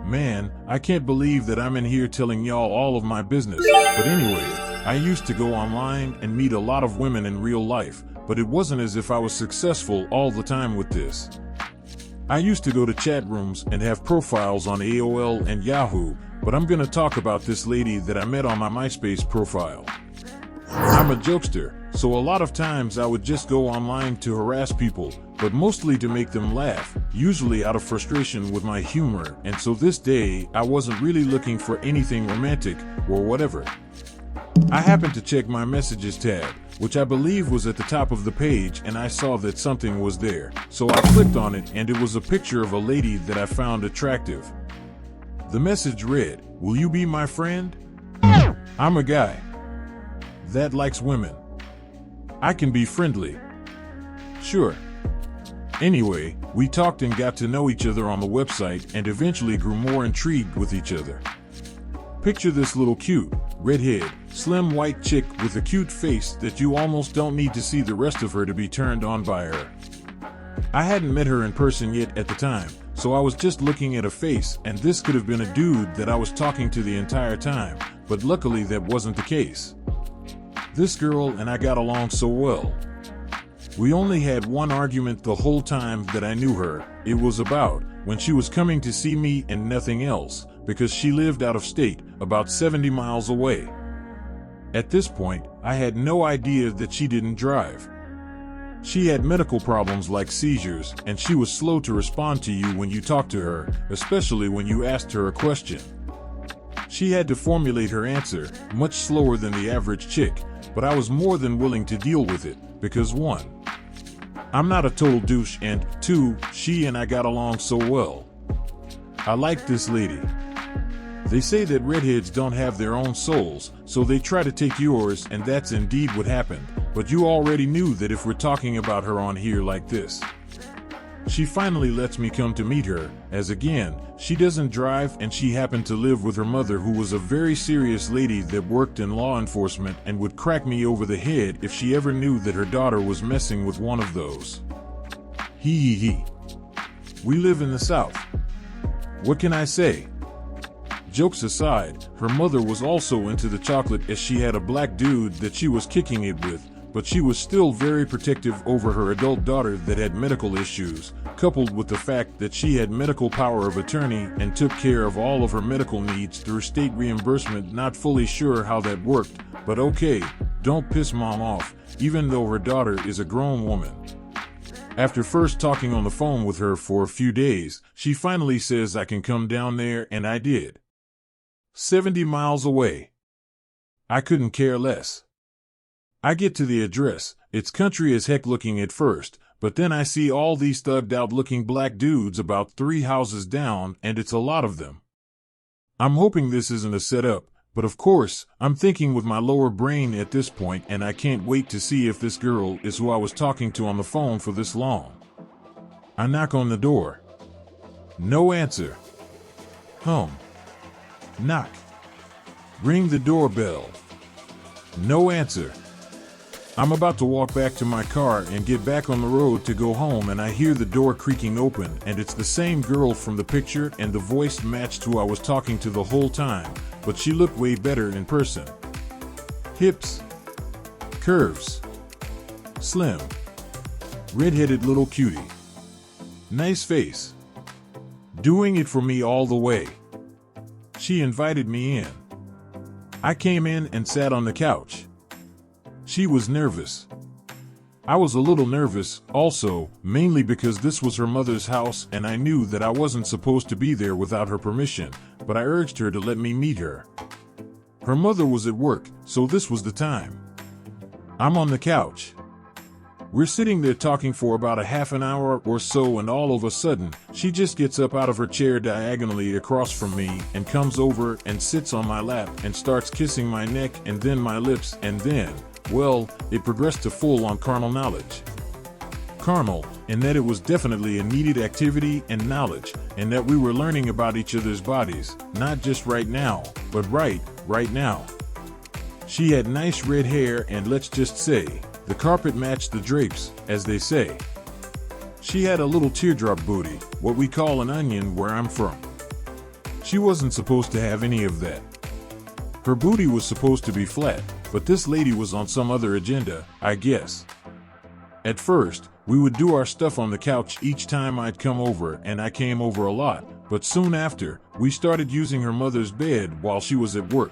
Man, I can't believe that I'm in here telling y'all all of my business. But anyway, I used to go online and meet a lot of women in real life, but it wasn't as if I was successful all the time with this. I used to go to chat rooms and have profiles on AOL and Yahoo, but I'm gonna talk about this lady that I met on my MySpace profile. I'm a jokester, so a lot of times I would just go online to harass people, but mostly to make them laugh, usually out of frustration with my humor, and so this day I wasn't really looking for anything romantic or whatever. I happened to check my messages tab, which I believe was at the top of the page, and I saw that something was there, so I clicked on it and it was a picture of a lady that I found attractive. The message read, "Will you be my friend? I'm a guy that likes women. I can be friendly." Sure. Anyway, we talked and got to know each other on the website and eventually grew more intrigued with each other. Picture this little cute, redhead, slim white chick with a cute face that you almost don't need to see the rest of her to be turned on by her. I hadn't met her in person yet at the time, so I was just looking at a face, and this could have been a dude that I was talking to the entire time, but luckily that wasn't the case. This girl and I got along so well. We only had one argument the whole time that I knew her. It was about when she was coming to see me and nothing else, because she lived out of state, about 70 miles away. At this point, I had no idea that she didn't drive. She had medical problems like seizures, and she was slow to respond to you when you talked to her, especially when you asked her a question. She had to formulate her answer, much slower than the average chick, but I was more than willing to deal with it, because 1, I'm not a total douche, and 2, she and I got along so well. I liked this lady. They say that redheads don't have their own souls, so they try to take yours, and that's indeed what happened, but you already knew that if we're talking about her on here like this. She finally lets me come to meet her, as again, she doesn't drive and she happened to live with her mother, who was a very serious lady that worked in law enforcement and would crack me over the head if she ever knew that her daughter was messing with one of those. Hee. We live in the South. What can I say? Jokes aside, her mother was also into the chocolate, as she had a black dude that she was kicking it with, but she was still very protective over her adult daughter that had medical issues, coupled with the fact that she had medical power of attorney and took care of all of her medical needs through state reimbursement. Not fully sure how that worked, but okay, don't piss mom off, even though her daughter is a grown woman. After first talking on the phone with her for a few days, she finally says I can come down there, and I did. 70 miles away. I couldn't care less. I get to the address. It's country as heck looking at first, but then I see all these thugged out looking black dudes about 3 houses down, and it's a lot of them. I'm hoping this isn't a setup, but of course, I'm thinking with my lower brain at this point, and I can't wait to see if this girl is who I was talking to on the phone for this long. I knock on the door. No answer. Knock. Ring the doorbell. No answer. I'm about to walk back to my car and get back on the road to go home, and I hear the door creaking open, and it's the same girl from the picture, and the voice matched who I was talking to the whole time, but she looked way better in person. Hips. Curves. Slim. Red-headed little cutie. Nice face. Doing it for me all the way. She invited me in. I came in and sat on the couch. She was nervous. I was a little nervous, also, mainly because this was her mother's house and I knew that I wasn't supposed to be there without her permission, but I urged her to let me meet her. Her mother was at work, so this was the time. I'm on the couch. We're sitting there talking for about a half an hour or so, and all of a sudden, she just gets up out of her chair diagonally across from me and comes over and sits on my lap and starts kissing my neck and then my lips, and then, well, it progressed to full-on carnal knowledge. Carnal, in that it was definitely a needed activity and knowledge, and that we were learning about each other's bodies, not just right now, but right now. She had nice red hair, and let's just say, the carpet matched the drapes, as they say. She had a little teardrop booty, what we call an onion where I'm from. She wasn't supposed to have any of that. Her booty was supposed to be flat, but this lady was on some other agenda, I guess. At first, we would do our stuff on the couch each time I'd come over, and I came over a lot, but soon after, we started using her mother's bed while she was at work.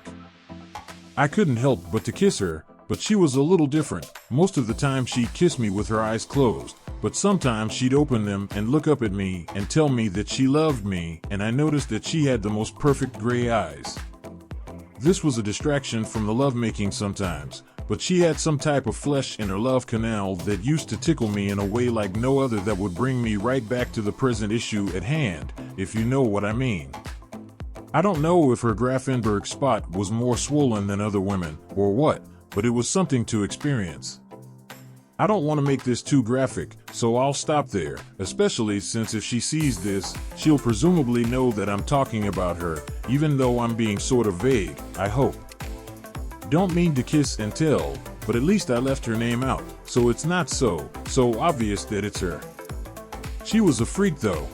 I couldn't help but to kiss her, but she was a little different. Most of the time she'd kiss me with her eyes closed, but sometimes she'd open them and look up at me and tell me that she loved me, and I noticed that she had the most perfect gray eyes. This was a distraction from the lovemaking sometimes, but she had some type of flesh in her love canal that used to tickle me in a way like no other that would bring me right back to the present issue at hand, if you know what I mean. I don't know if her Grafenberg spot was more swollen than other women, or what, but it was something to experience. I don't want to make this too graphic, so I'll stop there, especially since if she sees this, she'll presumably know that I'm talking about her, even though I'm being sort of vague, I hope. Don't mean to kiss and tell, but at least I left her name out, so it's not so obvious that it's her. She was a freak though.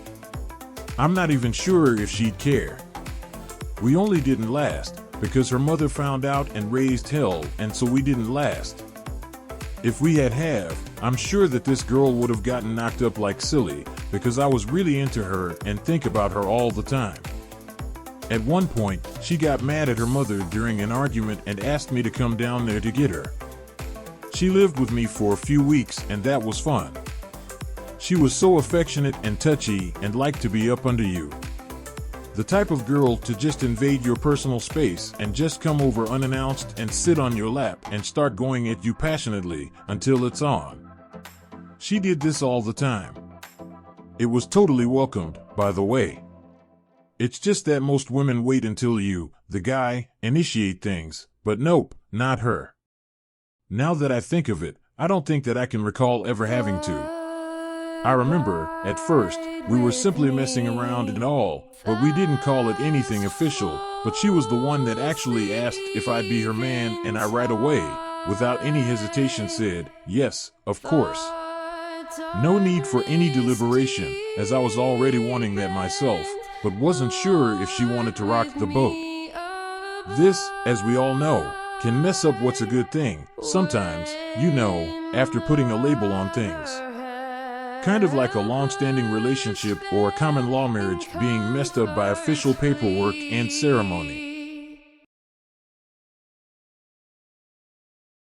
I'm not even sure if she'd care. We only didn't last, because her mother found out and raised hell, and so we didn't last. If we had, I'm sure that this girl would have gotten knocked up like silly, because I was really into her and think about her all the time. At one point, she got mad at her mother during an argument and asked me to come down there to get her. She lived with me for a few weeks and that was fun. She was so affectionate and touchy and liked to be up under you. The type of girl to just invade your personal space and just come over unannounced and sit on your lap and start going at you passionately until it's on. She did this all the time. It was totally welcomed, by the way. It's just that most women wait until you, the guy, initiate things, but nope, not her. Now that I think of it, I don't think that I can recall ever having to. I remember, at first, we were simply messing around and all, but we didn't call it anything official, but she was the one that actually asked if I'd be her man and I right away, without any hesitation said, yes, of course. No need for any deliberation, as I was already wanting that myself, but wasn't sure if she wanted to rock the boat. This, as we all know, can mess up what's a good thing, sometimes, you know, after putting a label on things. Kind of like a long-standing relationship or a common law marriage being messed up by official paperwork and ceremony.